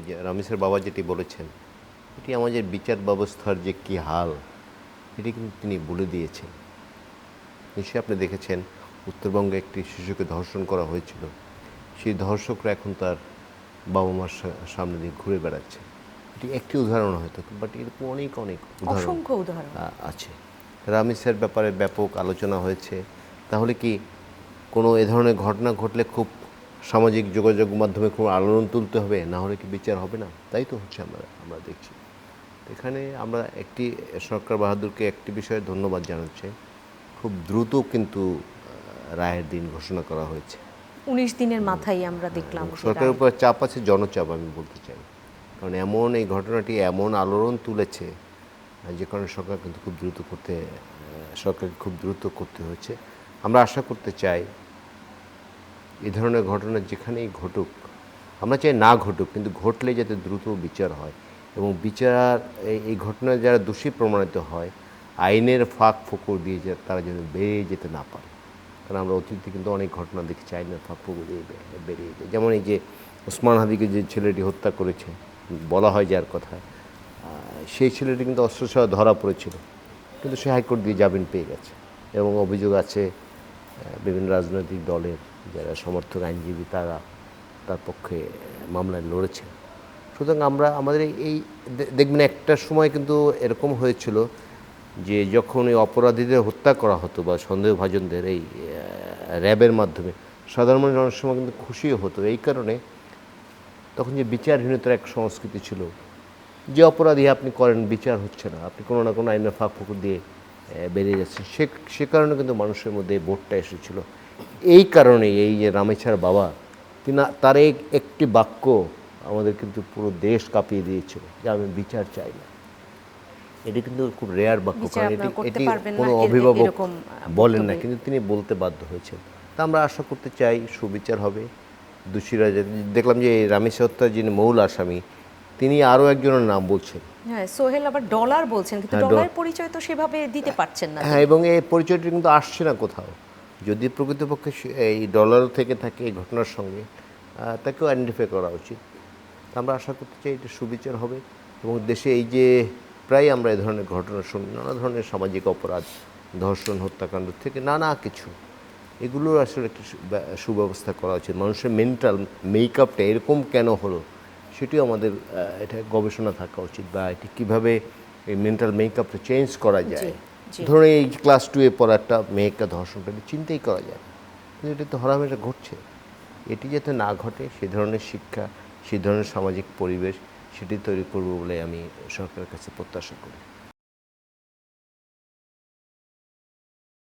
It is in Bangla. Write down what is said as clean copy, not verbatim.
যে রামিসের বাবা যেটি বলেছেন, এটি আমাদের বিচার ব্যবস্থার যে কী হাল, এটি কিন্তু তিনি বলে দিয়েছেন। নিশ্চয়ই আপনি দেখেছেন উত্তরবঙ্গে একটি শিশুকে ধর্ষণ করা হয়েছিল। সেই ধর্ষকরা এখন তার বাবা মার সামনে দিয়ে ঘুরে বেড়াচ্ছে। এটি একটি উদাহরণ হয়তো, বাট এরকম অনেক অনেক উদাহরণ অসংখ্য উদাহরণ আছে। রামিসের ব্যাপারে ব্যাপক আলোচনা হয়েছে। তাহলে কি কোনো এ ধরনের ঘটনা ঘটলে খুব সামাজিক যোগাযোগ মাধ্যমে খুব আলোড়ন তুলতে হবে, না হলে কি বিচার হবে না? তাই তো হচ্ছে আমরা দেখছি। এখানে আমরা একটি সরকার বাহাদুরকে একটি বিষয়ে ধন্যবাদ জানাচ্ছি, খুব দ্রুত কিন্তু রায়ের দিন ঘোষণা করা হয়েছে। 19 দিনের মাথায় আমরা দেখলাম সরকারের উপর চাপ আছে, জনচাপ আমি বলতে চাই। কারণ এমন এই ঘটনাটি এমন আলোড়ন তুলেছে, যে কারণে সরকারকে খুব দ্রুত করতে হয়েছে। আমরা আশা করতে চাই এই ধরনের ঘটনা যেখানেই ঘটুক, আমরা চাই না ঘটুক, কিন্তু ঘটলে যাতে দ্রুত বিচার হয় এবং বিচার এই ঘটনায় যারা দোষী প্রমাণিত হয় আইনের ফাঁক ফোকর দিয়ে তারা যেন বেরিয়ে যেতে না পারে। কারণ আমরা অতীতে কিন্তু অনেক ঘটনা দেখেছি আইনের ফাঁক ফোকর দিয়ে বেরিয়ে যায়। যেমন এই যে ওসমান হাদিকে যে ছেলেটি হত্যা করেছে বলা হয় যার কথা, সেই ছেলেটি কিন্তু অস্ত্রসহ ধরা পড়েছিল, কিন্তু সে হাইকোর্ট দিয়ে জামিন পেয়ে গেছে এবং অভিযোগ আছে বিভিন্ন রাজনৈতিক দলের যারা সমর্থক আইনজীবী তারা তার পক্ষে মামলায় লড়েছেন। সুতরাং আমাদের এই দেখবেন একটা সময় কিন্তু এরকম হয়েছিল যে যখন এই অপরাধীদের হত্যা করা হতো বা সন্দেহভাজনদের এই র্যাবের মাধ্যমে, সাধারণ মানুষ অনেক সময় কিন্তু খুশিও হতো। এই কারণে তখন যে বিচারহীনতার এক সংস্কৃতি ছিল, যে অপরাধী আপনি করেন বিচার হচ্ছে না, আপনি কোনো না কোনো আইনের ফাঁক ফুকুর দিয়ে বেরিয়ে যাচ্ছেন, সে কারণে কিন্তু মানুষের মধ্যে এই বোধটা এসেছিল। এই কারণেই এই যে রামেছার বাবা তার একটি বাক্য আমাদের কিন্তু পুরো দেশ কাঁপিয়ে দিয়েছিল যে আমি বিচার চাই না। এটি কিন্তু খুব রেয়ার বাক্য, কারণ এটি কোনো অভিভাবক বলেন না, কিন্তু তিনি বলতে বাধ্য হয়েছেন। তা আমরা আশা করতে চাই সুবিচার হবে। দোষীরা, দেখলাম যে রামেশ হত্যার যিনি মূল আসামি তিনি আরও একজনের নাম বলছেন। হ্যাঁ, সোহেল আবার ডলার বলছেন, কিন্তু ডলার পরিচয় তো সেভাবে দিতে পারছেন না। হ্যাঁ, এবং এই পরিচয়টি কিন্তু আসছে না কোথাও। যদি প্রকৃতপক্ষে এই ডলার থেকে থাকে এই ঘটনার সঙ্গে, তাকেও আইডেন্টিফাই করা উচিত। আমরা আশা করতে চাই এটা সুবিচার হবে এবং দেশে এই যে প্রায় আমরা এই ধরনের ঘটনা শুনি, নানা ধরনের সামাজিক অপরাধ, ধর্ষণ, হত্যাকাণ্ড থেকে নানা কিছু, এগুলোর আসলে একটি সুব্যবস্থা করা উচিত। মানুষের মেন্টাল মেকআপটা এরকম কেন হলো সেটিও আমাদের এটা গবেষণা থাকা উচিত, বা এটি কীভাবে এই মেন্টাল মেকআপটা চেঞ্জ করা যায়। ধরুন এই ক্লাস 2-এ পড়া একটা মেয়েকে ধর্ষণটা চিন্তাই করা যায় না, কিন্তু এটা তো হরহামেশা ঘটছে। এটি যাতে না ঘটে সে ধরনের শিক্ষা, সে ধরনের সামাজিক পরিবেশ সেটি তৈরি করব বলে আমি সরকারের কাছে প্রত্যাশা করি।